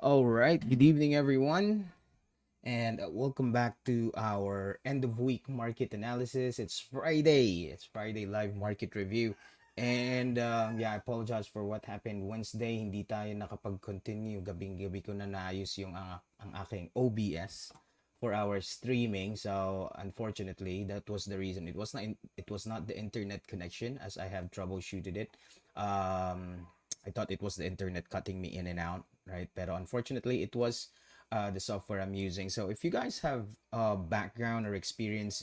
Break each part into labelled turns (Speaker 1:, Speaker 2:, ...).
Speaker 1: All right, good evening, everyone, and welcome back to our end of week market analysis. It's Friday live market review. And yeah, I apologize for what happened Wednesday. Hindi tayo nakapag-continue. Gabing-gabi ko na naayos yung ang aking OBS for our streaming. So unfortunately, that was the reason. It was not the internet connection as I have troubleshooted it. I thought it was the internet cutting me in and out, right? Pero unfortunately, it was the software I'm using. So if you guys have background or experience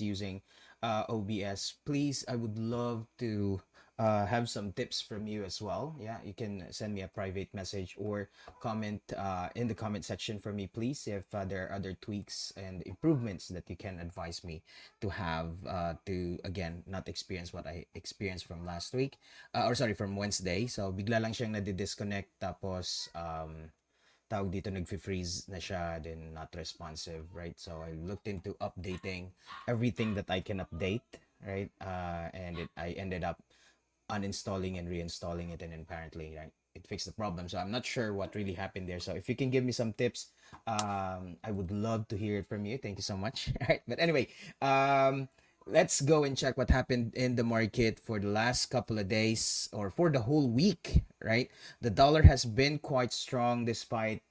Speaker 1: using OBS, please, I would love to have some tips from you as well. Yeah, you can send me a private message or comment in the comment section for me, please, if there are other tweaks and improvements that you can advise me to have to, again, not experience what I experienced from last week, or sorry, from Wednesday. So bigla lang siyang nadi-disconnect, tapos tawag dito, nag-freeze na siya, then not responsive, right? So I looked into updating everything that I can update, right? I ended up uninstalling and reinstalling it, and apparently, right, it fixed the problem. So I'm not sure what really happened there. So if you can give me some tips, I would love to hear it from you. Thank you so much. All right, but anyway, let's go and check what happened in the market for the last couple of days or for the whole week, right? The dollar has been quite strong despite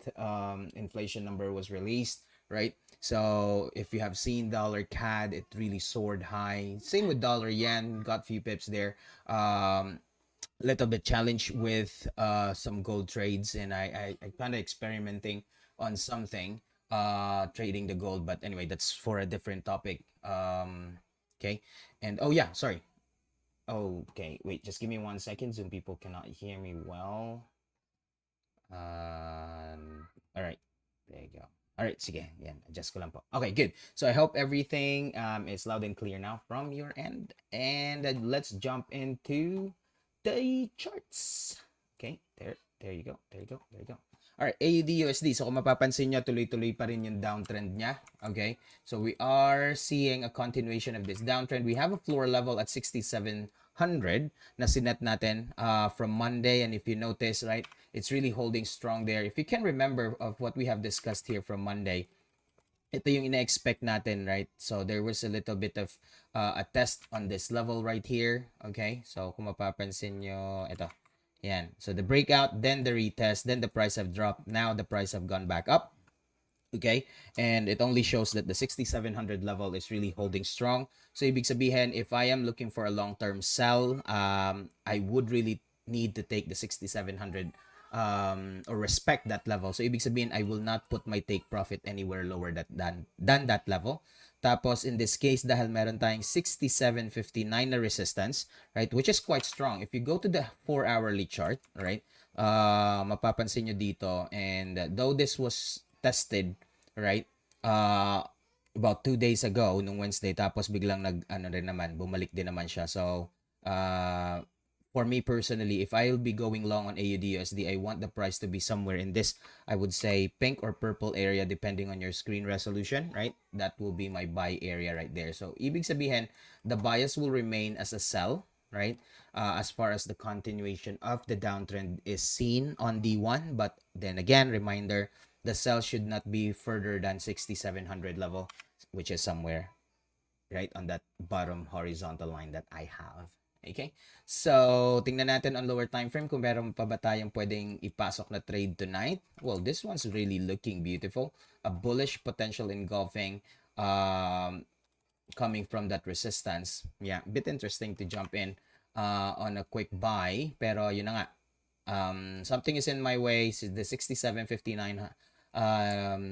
Speaker 1: inflation number was released, right? So if you have seen dollar CAD, it really soared high. Same with dollar yen, got few pips there. Little bit challenged with some gold trades, and I kind of experimenting on something trading the gold, but anyway, that's for a different topic. Okay, and oh yeah, sorry. Okay, wait, just give me 1 second. Zoom people cannot hear me well. All right, there you go. All right, sige, yan, adjust ko lang po. Okay, good. So I hope everything is loud and clear now from your end. And let's jump into the charts. Okay, there you go, there you go, there you go. All right, AUD USD. So kung mapapansin nyo, tuloy-tuloy pa rin yung downtrend niya. Okay, so we are seeing a continuation of this downtrend. We have a floor level at 6700 na sinet natin from Monday. And if you notice, right, it's really holding strong there. If you can remember of what we have discussed here from Monday, ito yung ina-expect natin, right? So there was a little bit of a test on this level right here. Okay, so kung mapapansin nyo, ito. Yan. So the breakout, then the retest, then the price have dropped. Now the price have gone back up. Okay, and it only shows that the 6700 level is really holding strong. So ibig sabihin, if I am looking for a long-term sell, I would really need to take the 6700 or respect that level. So ibig sabihin, I will not put my take profit anywhere lower than that level. Tapos in this case, dahil meron tayong 6759 na resistance, right, which is quite strong. If you go to the 4-hourly chart, right, mapapansin nyo dito, and though this was tested, right, about 2 days ago nung Wednesday, tapos biglang bumalik din naman siya. So for me personally, if I'll be going long on AUD USD, I want the price to be somewhere in this, I would say, pink or purple area depending on your screen resolution, right? That will be my buy area right there. So ibig sabihin, the bias will remain as a sell, right? As far as the continuation of the downtrend is seen on D1, but then again, reminder, the sell should not be further than 6700 level, which is somewhere right on that bottom horizontal line that I have. Okay? So, tingnan natin on lower time frame kung meron pa ba tayong pwedeng ipasok na trade tonight. Well, this one's really looking beautiful. A bullish potential engulfing coming from that resistance. Yeah, a bit interesting to jump in on a quick buy. Pero yun na nga, something is in my way. The 6759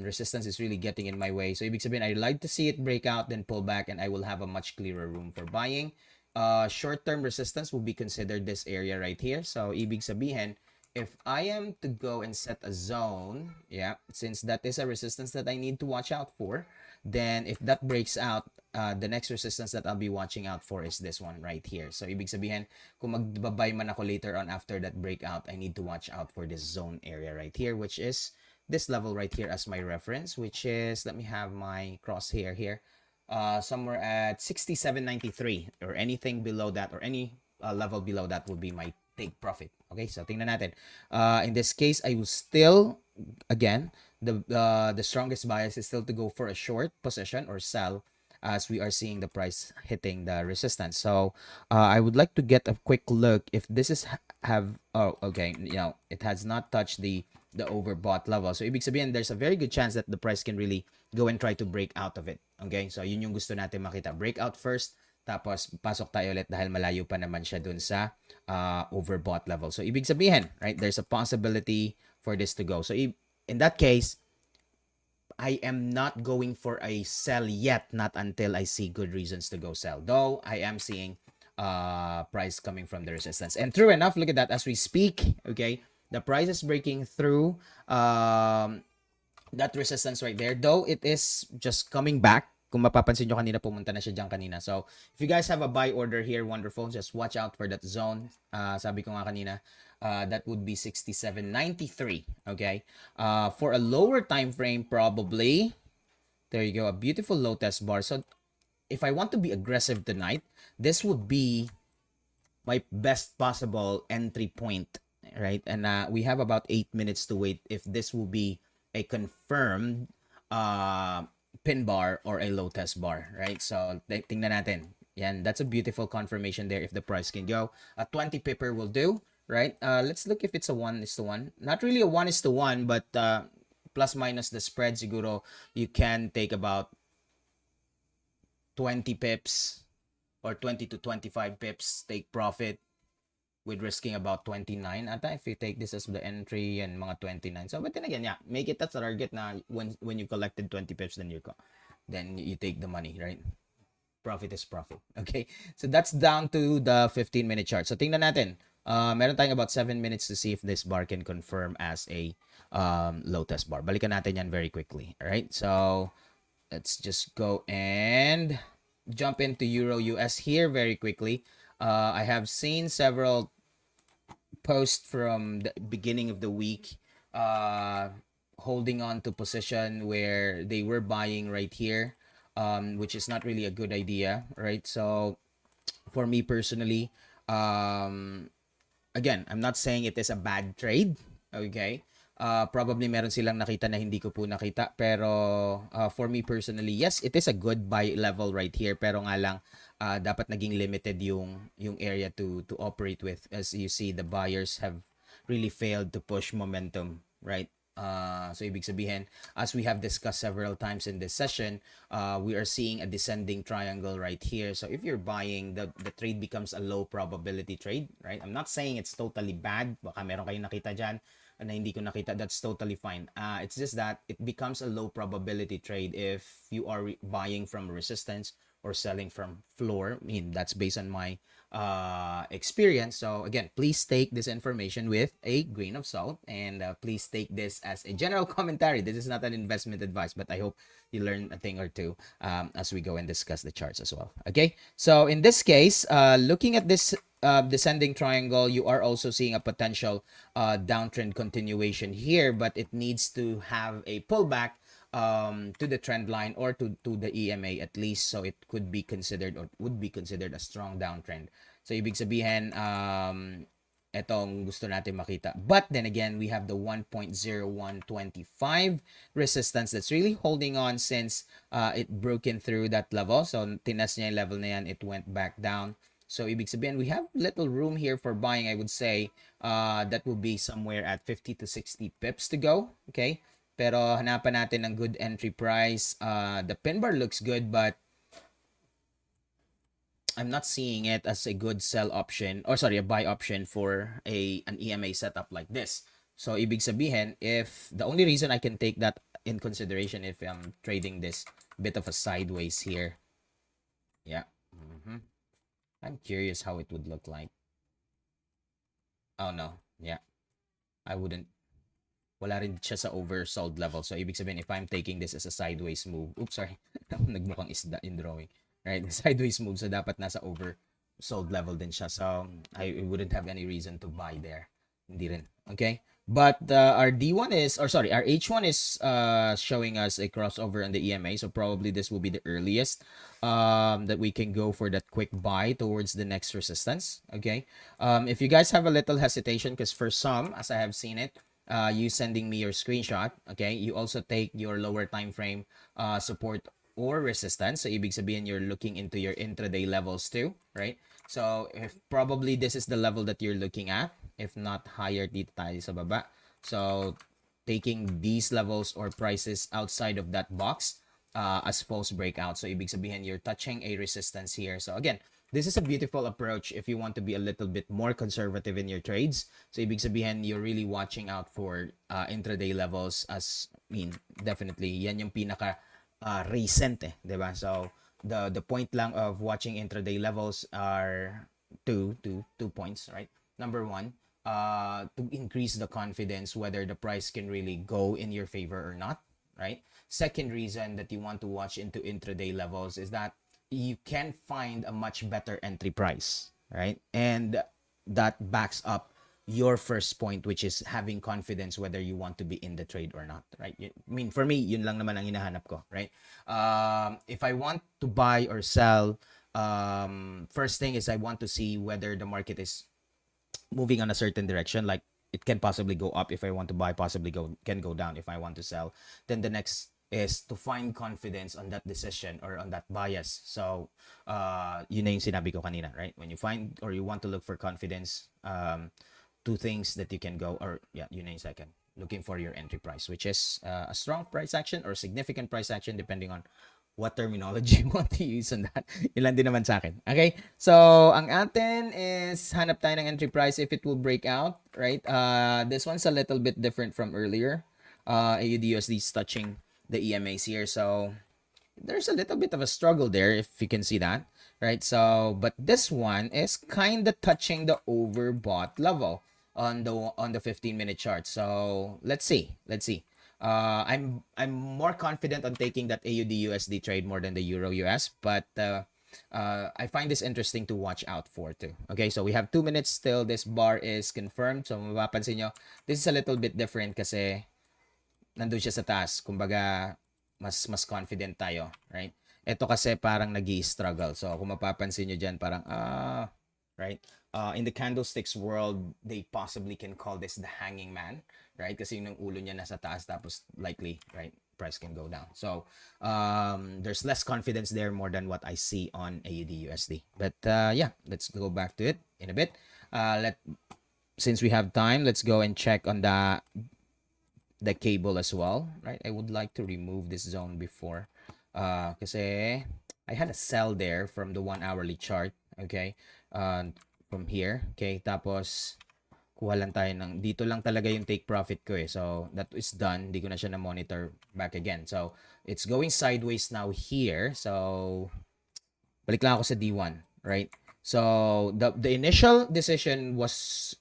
Speaker 1: resistance is really getting in my way. So ibig sabihin, I'd like to see it break out, then pull back, and I will have a much clearer room for buying. Short-term resistance will be considered this area right here. So ibig sabihin, if I am to go and set a zone, yeah, since that is a resistance that I need to watch out for, then if that breaks out, the next resistance that I'll be watching out for is this one right here. So ibig sabihin, kung magbabay man ako later on after that breakout, I need to watch out for this zone area right here, which is this level right here as my reference, which is, let me have my crosshair here, somewhere at 6793, or anything below that, or any level below that will be my take profit. Okay, so tingnan natin. In this case, I will still, again, the strongest bias is still to go for a short position or sell as we are seeing the price hitting the resistance. So I would like to get a quick look if this is have, oh, okay, it has not touched the overbought level. So ibig sabihin, there's a very good chance that the price can really go and try to break out of it. Okay, so yun yung gusto natin makita. Breakout first, tapos pasok tayo ulit dahil malayo pa naman siya dun sa overbought level. So ibig sabihin, right, there's a possibility for this to go. So in that case, I am not going for a sell yet, not until I see good reasons to go sell. Though I am seeing price coming from the resistance. And true enough, look at that as we speak, okay? The price is breaking through that resistance right there. Though it is just coming back. Kung mapapansin nyo kanina, pumunta na siya dyan kanina. So, if you guys have a buy order here, wonderful. Just watch out for that zone. Sabi ko nga kanina, that would be 67.93. Okay? For a lower time frame, probably, there you go, a beautiful low test bar. So, if I want to be aggressive tonight, this would be my best possible entry point, right? And we have about 8 minutes to wait if this will be a confirmed pin bar or a low test bar, right? So, tingnan natin. Yan, that's a beautiful confirmation there if the price can go. A 20 pipper will do, right? Let's look if it's a 1:1. Not really a 1:1, but plus minus the spread, siguro you can take about 20 pips or 20 to 25 pips, take profit with risking about 29 ata if you take this as the entry and mga 29. So, but then again, yeah, make it a target na when you collected 20 pips, then you take the money, right? Profit is profit. Okay? So, that's down to the 15-minute chart. So, tingnan natin. Meron tayong about 7 minutes to see if this bar can confirm as a low test bar. Balikan natin yan very quickly. Alright? So, let's just go and jump into Euro US here very quickly. I have seen several posts from the beginning of the week holding on to position where they were buying right here, which is not really a good idea, right? So for me personally, again, I'm not saying it is a bad trade, okay? Probably meron silang nakita na hindi ko po nakita, pero for me personally, yes, it is a good buy level right here, pero nga lang dapat naging limited yung area to operate with. As you see, the buyers have really failed to push momentum, right? So ibig sabihin, as we have discussed several times in this session, we are seeing a descending triangle right here. So if you're buying, the trade becomes a low probability trade, right? I'm not saying it's totally bad. Baka meron kayong nakita dyan na hindi ko nakita. That's totally fine. It's just that it becomes a low probability trade if you are buying from resistance or selling from floor. I mean, that's based on my experience. So again, please take this information with a grain of salt, and please take this as a general commentary. This is not an investment advice, but I hope you learn a thing or two as we go and discuss the charts as well. Okay, so in this case, looking at this descending triangle, you are also seeing a potential downtrend continuation here, but it needs to have a pullback to the trend line or to the EMA at least, so it could be considered or would be considered a strong downtrend. So ibig sabihin, etong gusto natin makita. But then again, we have the 1.0125 resistance that's really holding on since it broken through that level. So tinas niya yung level na yan, it went back down. So ibig sabihin, we have little room here for buying. I would say that will be somewhere at 50 to 60 pips to go. Okay? Pero hanapan natin ng good entry price. The pin bar looks good, but I'm not seeing it as a good sell option, or sorry, a buy option for an EMA setup like this. So ibig sabihin, if the only reason I can take that in consideration if I'm trading this bit of a sideways here. Yeah. I'm curious how it would look like. Oh no. Yeah. I wouldn't. Wala rin siya sa oversold level. So ibig sabihin, if I'm taking this as a sideways move, oops, sorry. Nagmukhang isda in drawing. Right? Sideways move, so dapat nasa oversold level din siya. So I wouldn't have any reason to buy there. Hindi rin. Okay? But our D1 is, or sorry, our H1 is showing us a crossover on the EMA. So probably this will be the earliest that we can go for that quick buy towards the next resistance. Okay. If you guys have a little hesitation, because for some, as I have seen it, you sending me your screenshot, okay, you also take your lower time frame support or resistance. So ibig sabihin you're looking into your intraday levels too, right? So if probably this is the level that you're looking at, if not higher dito tayo sa baba. So taking these levels or prices outside of that box as false breakout. So ibig sabihin you're touching a resistance here. So again, this is a beautiful approach if you want to be a little bit more conservative in your trades. So ibig sabihin you're really watching out for intraday levels as definitely yan yung pinaka recent diba? So the point lang of watching intraday levels are two points, right? Number one, to increase the confidence whether the price can really go in your favor or not, right? Second reason that you want to watch into intraday levels is that you can find a much better entry price, right? And that backs up your first point, which is having confidence whether you want to be in the trade or not, right? I mean, for me, yun lang naman ang hinahanap ko, right? If I want to buy or sell, first thing is I want to see whether the market is moving on a certain direction, like it can possibly go up if I want to buy, possibly can go down if I want to sell. Then the next is to find confidence on that decision or on that bias. So yun na yung sinabi ko kanina, right? When you find or you want to look for confidence, two things that you can go, or yeah, yun na yung second, looking for your entry price, which is a strong price action or significant price action depending on what terminology you want to use on that. Yun lang din naman sa akin. Okay? So, ang atin is hanap tayo ng entry price if it will break out, right? This one's a little bit different from earlier. AUD/USD is touching the EMAs here. So, there's a little bit of a struggle there if you can see that, right? So, but this one is kind of touching the overbought level on the 15-minute chart. So, let's see. I'm more confident on taking that AUD/USD trade more than the Euro US, but I find this interesting to watch out for too. Okay, so we have 2 minutes still. This bar is confirmed. So mapapansin nyo, this is a little bit different kasi nandun siya sa taas. Kumbaga, mas confident tayo, right? Ito kasi parang nag-i-struggle. So kung mapapansin nyo dyan, parang, right? In the candlesticks world, they possibly can call this the hanging man, right? Kasi yung ulo niya nasa taas, tapos likely, right, price can go down. So there's less confidence there more than what I see on AUD/USD. But yeah, let's go back to it in a bit. Since we have time, let's go and check on the cable as well, right? I would like to remove this zone before kasi I had a sell there from the 1 hourly chart, okay? From here, okay? Tapos kuha lang tayo ng dito lang talaga yung take profit ko eh. So that is done. Hindi ko na siya na monitor back again. So it's going sideways now here. So balik lang ako sa D1, right? So the initial decision was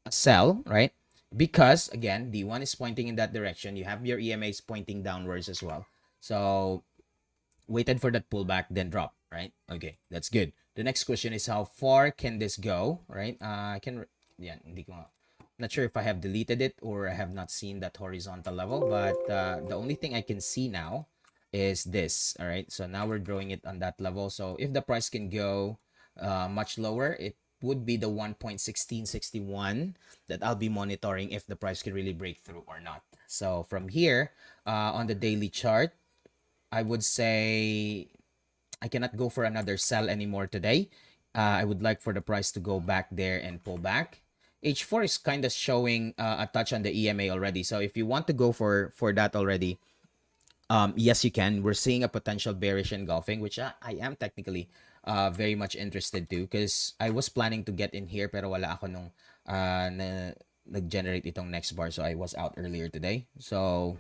Speaker 1: a sell, right? Because again, D1 is pointing in that direction. You have your EMAs pointing downwards as well. So waited for that pullback, then drop, right? Okay, that's good. The next question is how far can this go, right? Hindi ko not sure if I have deleted it or I have not seen that horizontal level, but the only thing I can see now is this, all right? So now we're drawing it on that level. So if the price can go much lower, it would be the 1.1661 that I'll be monitoring if the price can really break through or not. So from here, on the daily chart, I would say I cannot go for another sell anymore today. I would like for the price to go back there and pull back. H4 is kind of showing a touch on the EMA already. So if you want to go for that already, yes, you can. We're seeing a potential bearish engulfing, which I am technically very much interested to because I was planning to get in here pero wala ako nung nag-generate itong next bar. So I was out earlier today. So,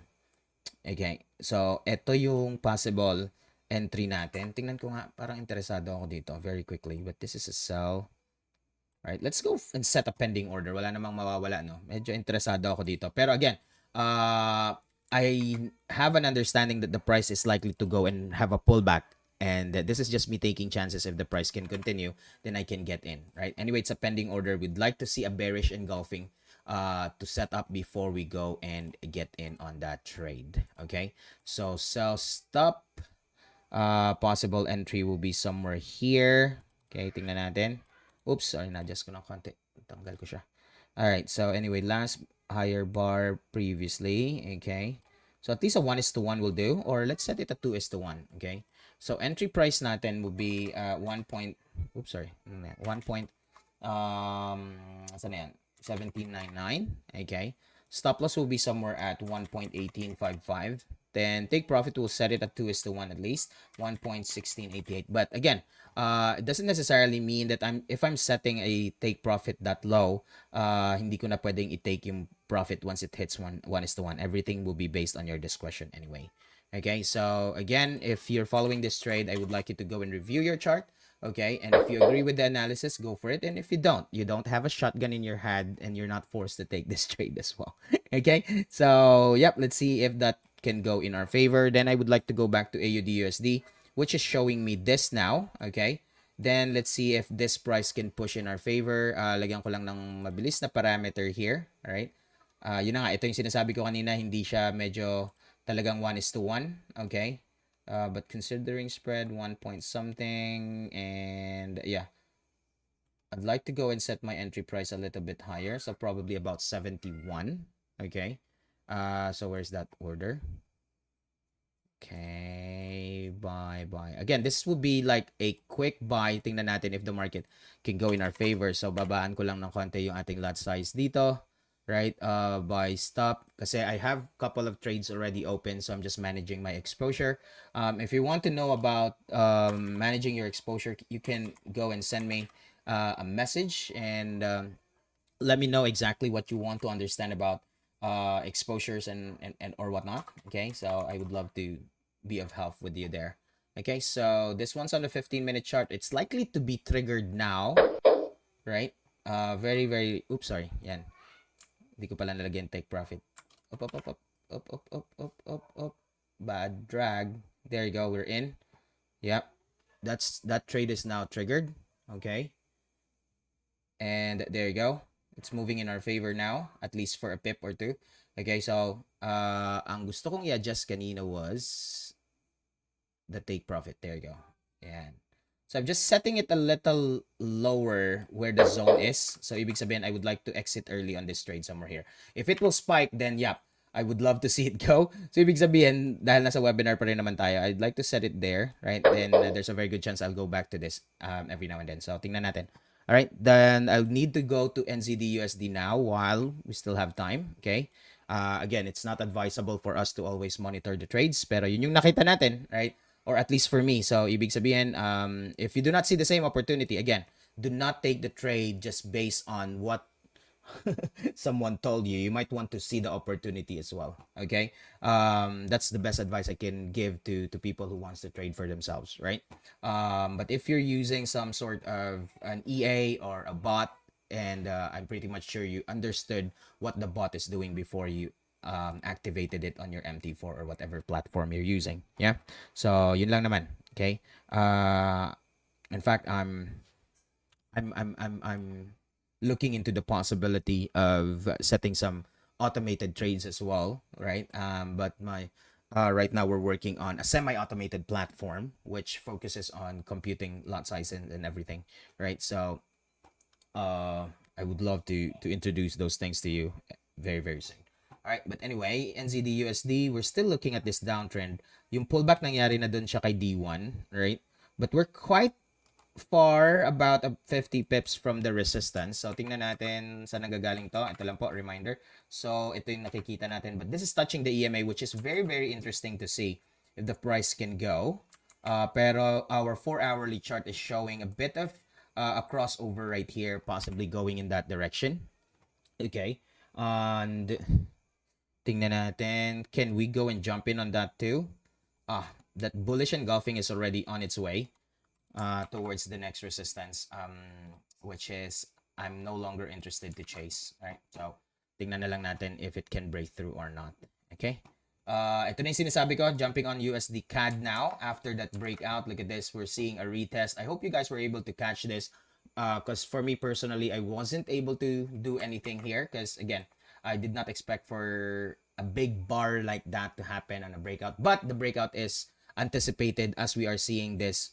Speaker 1: okay. So, ito yung possible entry natin. Tingnan ko nga, parang interesado ako dito very quickly. But this is a sell. Alright, let's go and set a pending order. Wala namang mawawala, no? Medyo interesado ako dito. Pero again, I have an understanding that the price is likely to go and have a pullback. And this is just me taking chances. If the price can continue, then I can get in, right? Anyway, it's a pending order. We'd like to see a bearish engulfing to set up before we go and get in on that trade. Okay, so sell stop, possible entry will be somewhere here. Okay, tingnan natin. Oops, sorry, na-adjust ko ng konti. Tanggal ko siya. Alright, so anyway, last higher bar previously. Okay, so at least a 1:1 will do, or let's set it a 2:1. Okay, so entry price natin will be 1 point, oops, sorry, 1 point, saan na yan? 1799. Okay, stop loss will be somewhere at 1.1855. Then take profit will set it at 2:1 at least, 1.1688. But again, it doesn't necessarily mean that if I'm setting a take profit that low, hindi ko na pwedeng i-take yung profit once it hits 1:1. Everything will be based on your discretion anyway. Okay, so again, if you're following this trade, I would like you to go and review your chart. Okay, and if you agree with the analysis, go for it. And if you don't have a shotgun in your head and you're not forced to take this trade as well. Okay, so yep, let's see if that can go in our favor. Then I would like to go back to AUD/USD, which is showing me this now. Okay, then let's see if this price can push in our favor. Lagyan ko lang ng mabilis na parameter here. Alright, yun na nga, ito yung sinasabi ko kanina, hindi siya medyo talagang 1:1. Okay, but considering spread 1 point something, and yeah, I'd like to go and set my entry price a little bit higher, so probably about 71. Okay, so where's that order? Okay, buy. Again, this would be like a quick buy. Tingnan natin if the market can go in our favor. So, babaan ko lang ng konti yung ating lot size dito. Right? Buy stop. Kasi I have a couple of trades already open, so I'm just managing my exposure. If you want to know about managing your exposure, you can go and send me a message and let me know exactly what you want to understand about exposures and or whatnot. Okay, so I would love to be of help with you there. Okay, so this one's on the 15-minute chart. It's likely to be triggered now, right? Very, oops, sorry, yan. Hindi ko pala nalagyan take profit. Up. Bad drag. There you go, we're in. Yep, that trade is now triggered. Okay, and there you go. It's moving in our favor now, at least for a pip or two. Okay, so ang gusto kong i-adjust kanina was the take profit. There you go. Yan. So I'm just setting it a little lower where the zone is. So ibig sabihin, I would like to exit early on this trade somewhere here. If it will spike, then yep, I would love to see it go. So ibig sabihin, dahil nasa webinar pa rin naman tayo, I'd like to set it there, right? Then there's a very good chance I'll go back to this every now and then. So tingnan natin. All right, then I'll need to go to NZD/USD now while we still have time. Okay. Again, it's not advisable for us to always monitor the trades, pero yun yung nakita natin, right? Or at least for me. So, ibig sabihin, if you do not see the same opportunity, again, do not take the trade just based on what someone told you. You might want to see the opportunity as well. Okay, that's the best advice I can give to people who wants to trade for themselves, right? But if you're using some sort of an EA or a bot, and I'm pretty much sure you understood what the bot is doing before you activated it on your MT4 or whatever platform you're using. Yeah, so yun lang naman. Okay, in fact, I'm looking into the possibility of setting some automated trades as well, right? But right now we're working on a semi-automated platform which focuses on computing lot size and everything, right? So I would love to introduce those things to you very soon. All right, but anyway, NZD/USD, we're still looking at this downtrend. Yung pullback nangyari na dun siya kay D1, right? But we're quite far, about 50 pips from the resistance. So, tingnan natin saan nagagaling to. Ito lang po, reminder. So, ito yung nakikita natin. But this is touching the EMA, which is very interesting to see if the price can go. Pero our 4-hourly chart is showing a bit of a crossover right here, possibly going in that direction. Okay. And tingnan natin, can we go and jump in on that too? That bullish engulfing is already on its way towards the next resistance, which is I'm no longer interested to chase, right? So, tingnan na lang natin if it can break through or not. Okay? Ito na yung sinasabi ko, jumping on USD CAD now after that breakout. Look at this, we're seeing a retest. I hope you guys were able to catch this because for me personally, I wasn't able to do anything here because again, I did not expect for a big bar like that to happen on a breakout. But the breakout is anticipated as we are seeing this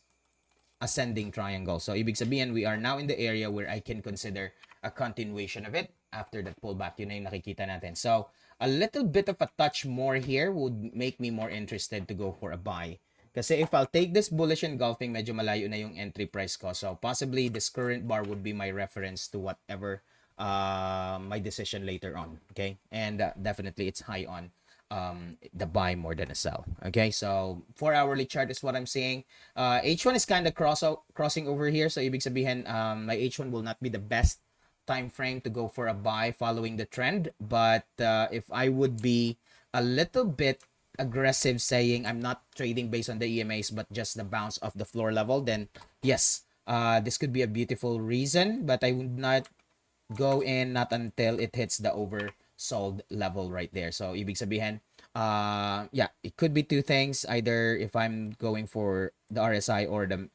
Speaker 1: ascending triangle. So ibig sabihin, we are now in the area where I can consider a continuation of it after that pullback. Yun na yung nakikita natin. So a little bit of a touch more here would make me more interested to go for a buy. Kasi if I'll take this bullish engulfing, medyo malayo na yung entry price ko. So possibly this current bar would be my reference to whatever my decision later on. Okay, and definitely it's high on the buy more than a sell. Okay, so 4 hourly chart is what I'm seeing. H1 is kind of crossing over here. So ibig sabihin, my H1 will not be the best time frame to go for a buy following the trend. But if I would be a little bit aggressive saying I'm not trading based on the EMAs but just the bounce of the floor level, then yes, this could be a beautiful reason, but I would not go in not until it hits the oversold level right there. So ibig sabihin, yeah, it could be two things. Either if I'm going for the RSI or the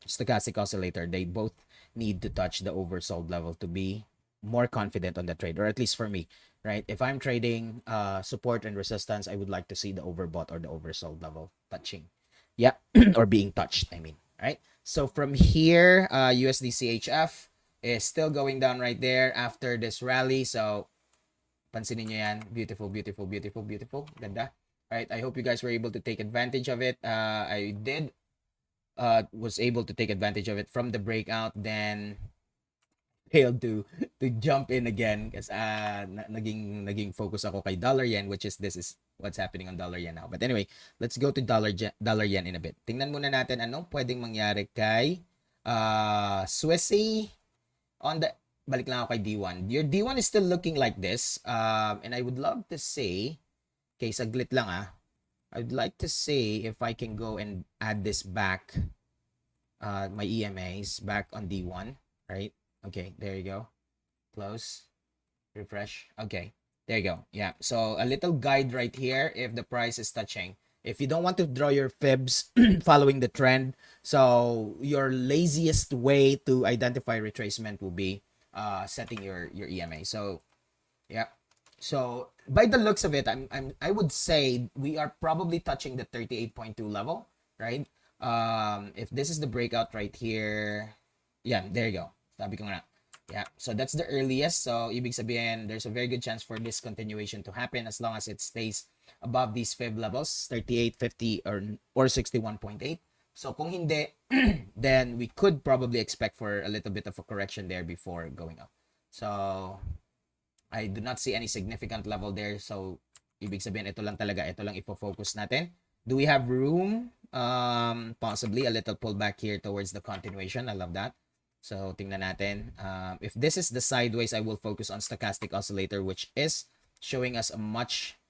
Speaker 1: stochastic oscillator, they both need to touch the oversold level to be more confident on the trade, or at least for me, right? If I'm trading support and resistance, I would like to see the overbought or the oversold level touching, yeah, or being touched, I mean, right? So from here, USD CHF is still going down right there after this rally. So pansinin nyo yan, beautiful, beautiful, beautiful, beautiful, ganda. All right, I hope you guys were able to take advantage of it. I did was able to take advantage of it from the breakout, then failed to jump in again kasi naging focus ako kay dollar yen, which is this is what's happening on dollar yen now. But anyway, let's go to dollar yen in a bit. Tingnan muna natin anong pwedeng mangyari kay Swissy on the balik lang ako kay D1. Your D1 is still looking like this. And I would love to say, okay, saglit lang I'd like to see if I can go and add this back, my EMAs back on D1, right? Okay, there you go. Close, refresh. Okay, there you go. Yeah, so a little guide right here if the price is touching. If you don't want to draw your fibs following the trend, so your laziest way to identify retracement will be setting your EMA. So yeah, so by the looks of it, I would say we are probably touching the 38.2 level, right? If this is the breakout right here, yeah, there you go. Sabi ko nga. Yeah, so that's the earliest. So ibig sabihin, there's a very good chance for this continuation to happen as long as it stays above these fib levels, 38, 50, or 61.8. So kung hindi, then we could probably expect for a little bit of a correction there before going up. So I do not see any significant level there. So ibig sabihin, ito lang talaga. Ito lang ipo-focus natin. Do we have room? Possibly a little pullback here towards the continuation. I love that. So tingnan natin. If this is the sideways, I will focus on stochastic oscillator, which is showing us a much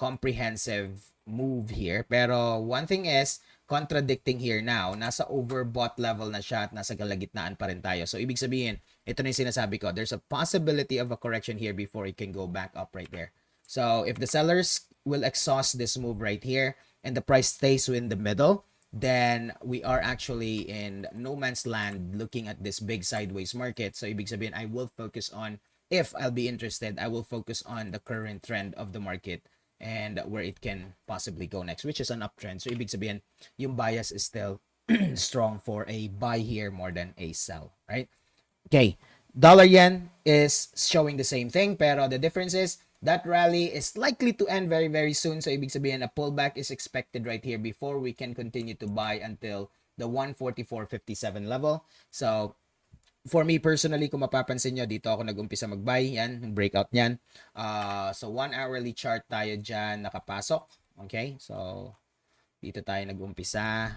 Speaker 1: comprehensive move here. Pero one thing is contradicting here now. Nasa overbought level na siya at nasa kalagitnaan pa rin tayo. So ibig sabihin, ito na yung sinasabi ko. There's a possibility of a correction here before it can go back up right there. So if the sellers will exhaust this move right here and the price stays in the middle, then we are actually in no man's land looking at this big sideways market. So ibig sabihin, I will focus on, if I'll be interested, I will focus on the current trend of the market and where it can possibly go next, which is an uptrend. So ibig sabihin, yung bias is still strong for a buy here more than a sell, right? Okay, dollar yen is showing the same thing, pero the difference is that rally is likely to end very, very soon. So, ibig sabihin, a pullback is expected right here before we can continue to buy until the 144.57 level. So, for me personally, kung mapapansin nyo, dito ako nag-umpisa mag-buy. Yan, breakout niyan. So, 1 hourly chart tayo dyan nakapasok. Okay, so, dito tayo nag-umpisa.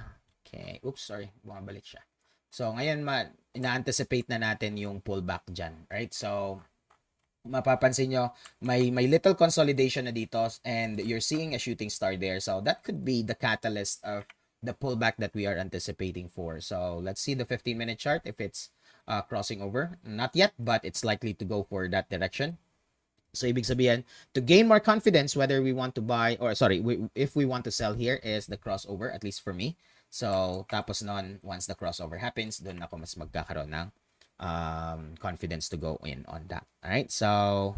Speaker 1: Okay, oops, sorry, bumabalik siya. So, ngayon, ina-anticipate na natin yung pullback dyan. Right, so, mapapansin nyo, may little consolidation na dito and you're seeing a shooting star there. So that could be the catalyst of the pullback that we are anticipating for. So let's see the 15-minute chart if it's crossing over. Not yet, but it's likely to go for that direction. So ibig sabihin, to gain more confidence whether we want to buy or if we want to sell here is the crossover, at least for me. So tapos nun, once the crossover happens, doon ako mas magkakaroon ng confidence to go in on that. All right, so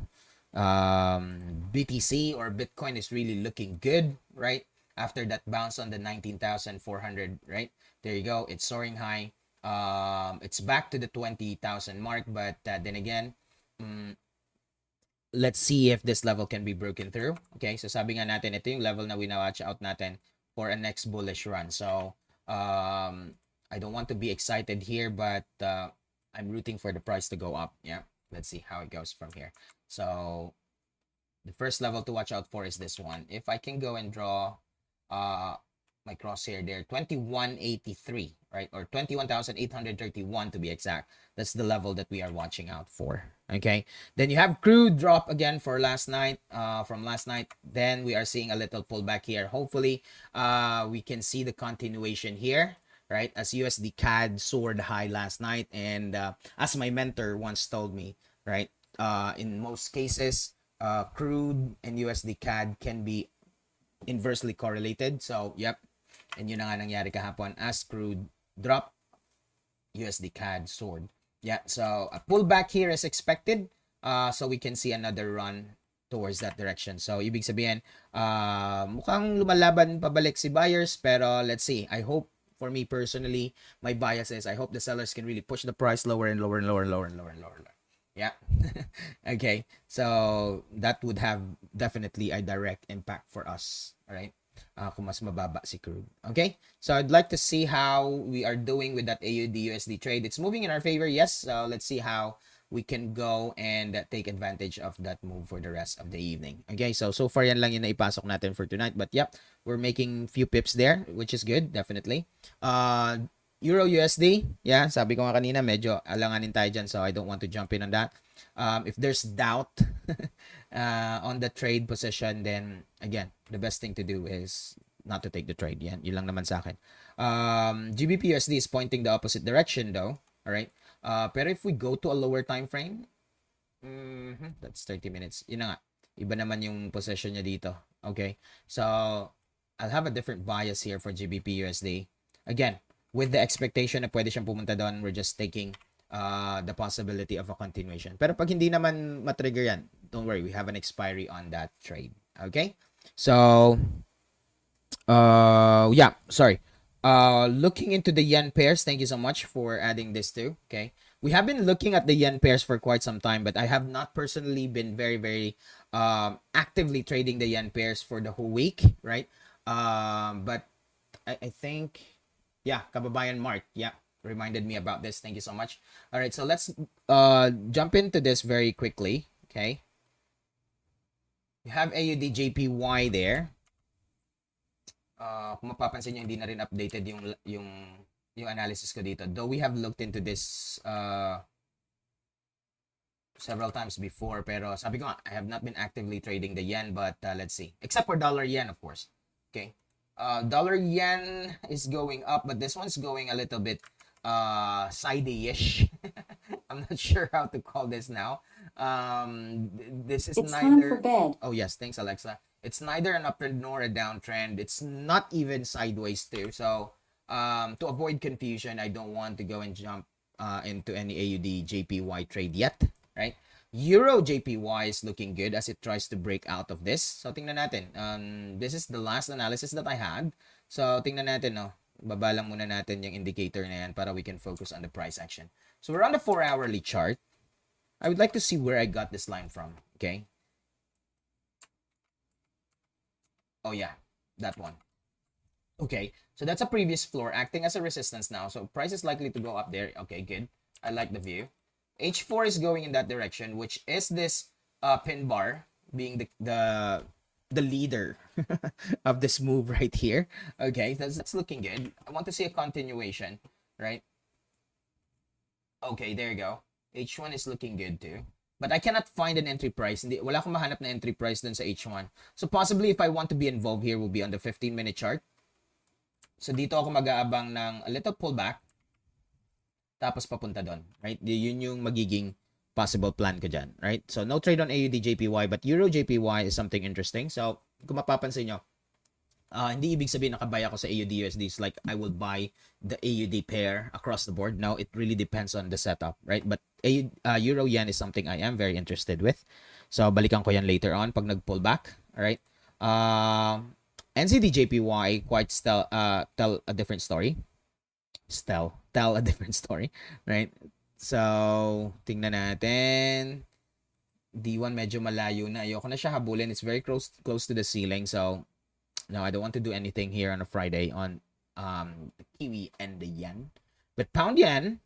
Speaker 1: BTC or Bitcoin is really looking good, right? After that bounce on the 19,400, right? There you go. It's soaring high. It's back to the 20,000 mark, but then again, let's see if this level can be broken through. Okay, so sabi nga natin, ito yung level na winawatch out natin for a next bullish run. So, I don't want to be excited here, but I'm rooting for the price to go up. Yeah, let's see how it goes from here. So, the first level to watch out for is this one. If I can go and draw my crosshair there, 2183, right? Or 21,831 to be exact. That's the level that we are watching out for. Okay. Then you have crude drop again for last night. From last night, then we are seeing a little pullback here. Hopefully, we can see the continuation here, right? As USD CAD soared high last night, and as my mentor once told me, right? In most cases, crude and USD CAD can be inversely correlated. So, yep. And yun na nga nangyari kahapon. As crude drop, USD CAD soared. Yeah, so a pullback here is expected. So we can see another run towards that direction. So, ibig sabihin, mukhang lumalaban pabalik si buyers. Pero let's see. I hope, for me personally, my bias is I hope the sellers can really push the price lower and lower and lower and lower and lower and lower. Yeah. Okay. So, that would have definitely a direct impact for us. All right. Kung mas mababa si crude. Okay? So, I'd like to see how we are doing with that AUD-USD trade. It's moving in our favor, yes. So, let's see how we can go and take advantage of that move for the rest of the evening. Okay? So far yan lang yung naipasok natin for tonight. But, yep, we're making few pips there, which is good, definitely. Euro-USD, yeah, sabi ko nga kanina, medyo alanganin tayo dyan, so I don't want to jump in on that. If there's doubt on the trade position, then again, the best thing to do is not to take the trade. Yan, yun lang naman sa akin. GBP USD is pointing the opposite direction though. All right. Pero if we go to a lower time frame, that's 30 minutes. Yun na nga. Iba naman yung position niya dito. Okay. So, I'll have a different bias here for GBP USD. Again, with the expectation na pwede siyang pumunta doon, we're just taking the possibility of a continuation. Pero pag hindi naman matrigger yan, don't worry, we have an expiry on that trade. Okay? So, yeah, sorry. Looking into the yen pairs, thank you so much for adding this too. Okay? We have been looking at the yen pairs for quite some time, but I have not personally been very, very actively trading the yen pairs for the whole week, right? But I think... Yeah, Kababayan Mark. Yeah, reminded me about this. Thank you so much. All right, so let's jump into this very quickly. Okay. You have AUD JPY there. Kung mapapansin nyo, hindi na rin updated yung analysis ko dito. Though we have looked into this several times before, pero sabi ko nga, I have not been actively trading the yen, but let's see. Except for dollar yen, of course. Okay. Dollar yen is going up, but this one's going a little bit sidey-ish. I'm not sure how to call this now. This is
Speaker 2: it's
Speaker 1: neither...
Speaker 2: time for bed.
Speaker 1: Oh yes, thanks Alexa. It's neither an uptrend nor a downtrend. It's not even sideways too. So to avoid confusion, I don't want to go and jump into any AUD JPY trade yet, right? Euro JPY is looking good as it tries to break out of this. So, tingnan natin. This is the last analysis that I had. So, tingnan natin, no? Baba lang muna natin yung indicator na yan para we can focus on the price action. So, we're on the 4-hourly chart. I would like to see where I got this line from. Okay? Oh, yeah. That one. Okay. So, that's a previous floor acting as a resistance now. So, price is likely to go up there. Okay, good. I like the view. H4 is going in that direction, which is this pin bar being the leader of this move right here. Okay, that's looking good. I want to see a continuation, right? Okay, there you go. H1 is looking good too. But I cannot find an entry price. Wala akong mahanap na entry price dun sa H1. So possibly if I want to be involved here, will be on the 15-minute chart. So dito ako mag-aabang ng a little pullback. Tapos papunta doon, right? Yun yung magiging possible plan ko dyan, right? So, no trade on AUD JPY, but Euro JPY is something interesting. So, kung mapapansin nyo, Hindi ibig sabihin nakabay ako sa AUD USD. It's like I will buy the AUD pair across the board. No, it really depends on the setup, right? But Euro Yen is something I am very interested with. So balikan ko yan later on pag nag-pull back. All right. NZD JPY quite tell a different story. Tell a different story, right? So, tingnan natin. D1 medyo malayo na. Ayoko na siya habulin. It's very close to the ceiling. So, no, I don't want to do anything here on a Friday on the Kiwi and the Yen. But Pound Yen,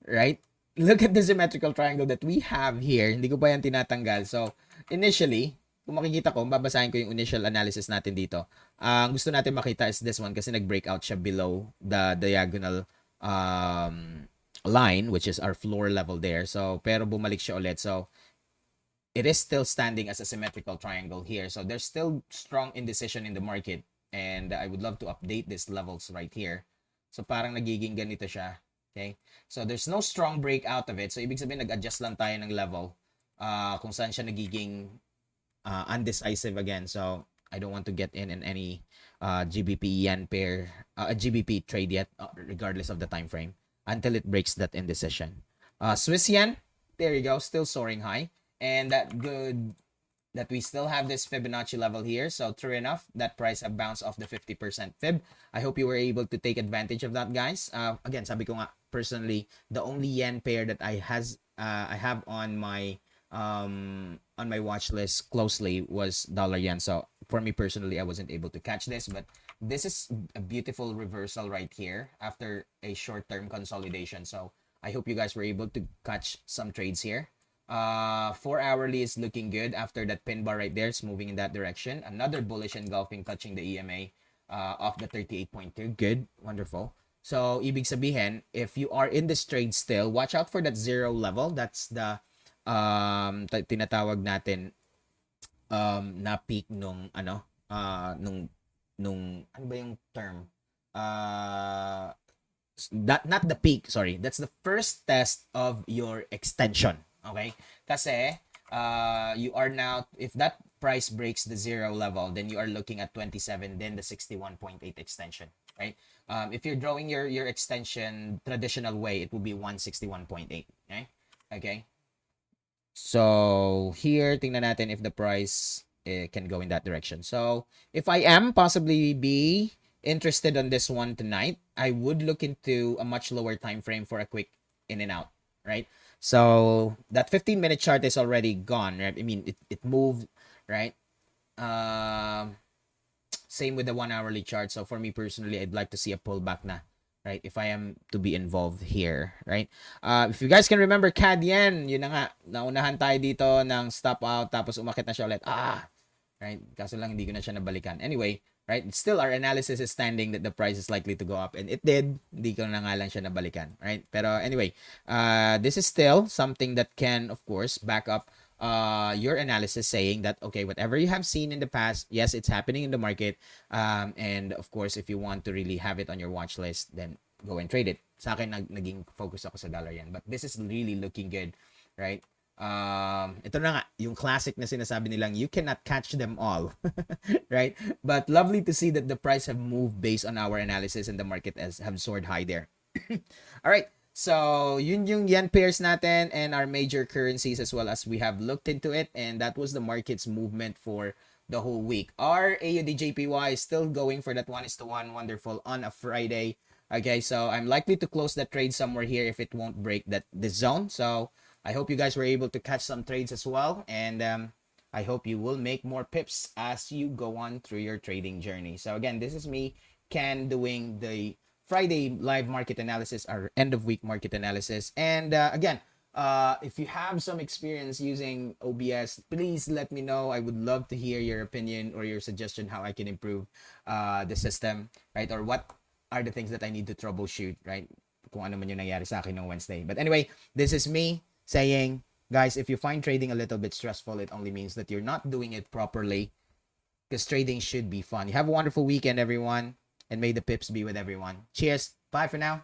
Speaker 1: right? Look at the symmetrical triangle that we have here. Hindi ko pa yan tinatanggal. So, initially, kung makikita ko, babasahin ko yung initial analysis natin dito. Ang gusto natin makita is this one kasi nag-breakout siya below the diagonal line, which is our floor level there. So, pero bumalik siya ulit. So, it is still standing as a symmetrical triangle here. So there's still strong indecision in the market. And I would love to update these levels right here. So parang nagiging ganito siya. Okay? So there's no strong breakout of it. So ibig sabihin nag-adjust lang tayo ng level kung saan siya nagiging undecisive again. So I don't want to get in any GBP yen pair, GBP trade yet, regardless of the time frame, until it breaks that indecision. Swiss yen, there you go, still soaring high. And that good that we still have this Fibonacci level here. So true enough, that price have bounced off the 50% fib. I hope you were able to take advantage of that, guys. Again, sabi ko nga, personally, the only yen pair that I have on my watch list closely was dollar yen. So for me personally, I wasn't able to catch this, but this is a beautiful reversal right here after a short-term consolidation. So I hope you guys were able to catch some trades here. 4 hourly is looking good after that pin bar right there. It's moving in that direction. Another bullish engulfing touching the EMA off the 38.2. Good. Wonderful. So, ibig sabihin, if you are in this trade still, watch out for that zero level. That's the tinatawag natin na peak nung nung ano ba yung term? Not the peak, sorry. That's the first test of your extension. Okay? Kasi you are now, if that price breaks the zero level, then you are looking at 27, then the 61.8 extension, right? If you're drawing your extension traditional way, it will be 161.8, okay? Okay? So, here, tingnan natin if the price can go in that direction. So, if I am possibly be interested on this one tonight, I would look into a much lower time frame for a quick in and out, right? So that 15-minute chart is already gone, right? I mean, it moved, right? Same with the 1 hourly chart. So for me personally, I'd like to see a pullback na, right? If I am to be involved here, right? If you guys can remember CAD yen, yun na nga, naunahan tayo dito ng stop out, tapos umakit na siya ulit. Right? Kaso lang hindi ko na siya nabalikan. Anyway, right? Still, our analysis is standing that the price is likely to go up. And it did. Hindi ko na nga lang siya nabalikan. Right? Pero anyway, this is still something that can, of course, back up your analysis saying that, okay, whatever you have seen in the past, yes, it's happening in the market. And of course, if you want to really have it on your watch list, then go and trade it. Sa akin, naging focus ako sa dollar yen. But this is really looking good. Right? Ito na nga, yung classic na sinasabi nilang, you cannot catch them all. Right? But lovely to see that the price have moved based on our analysis and the market have soared high there. All right. So, yun yung yen pairs natin and our major currencies as well as we have looked into it. And that was the market's movement for the whole week. Our AUD JPY is still going for that 1:1 wonderful on a Friday. Okay, so I'm likely to close that trade somewhere here if it won't break this zone. So, I hope you guys were able to catch some trades as well. And I hope you will make more pips as you go on through your trading journey. So again, this is me, Ken, doing the Friday live market analysis, our end of week market analysis. And again, if you have some experience using OBS, please let me know. I would love to hear your opinion or your suggestion how I can improve the system, right? Or what are the things that I need to troubleshoot, right? Kung ano man yung nangyari sa akin on Wednesday. But anyway, this is me saying, guys, if you find trading a little bit stressful, it only means that you're not doing it properly, because trading should be fun. You have a wonderful weekend, everyone, and may the pips be with everyone. Cheers. Bye for now.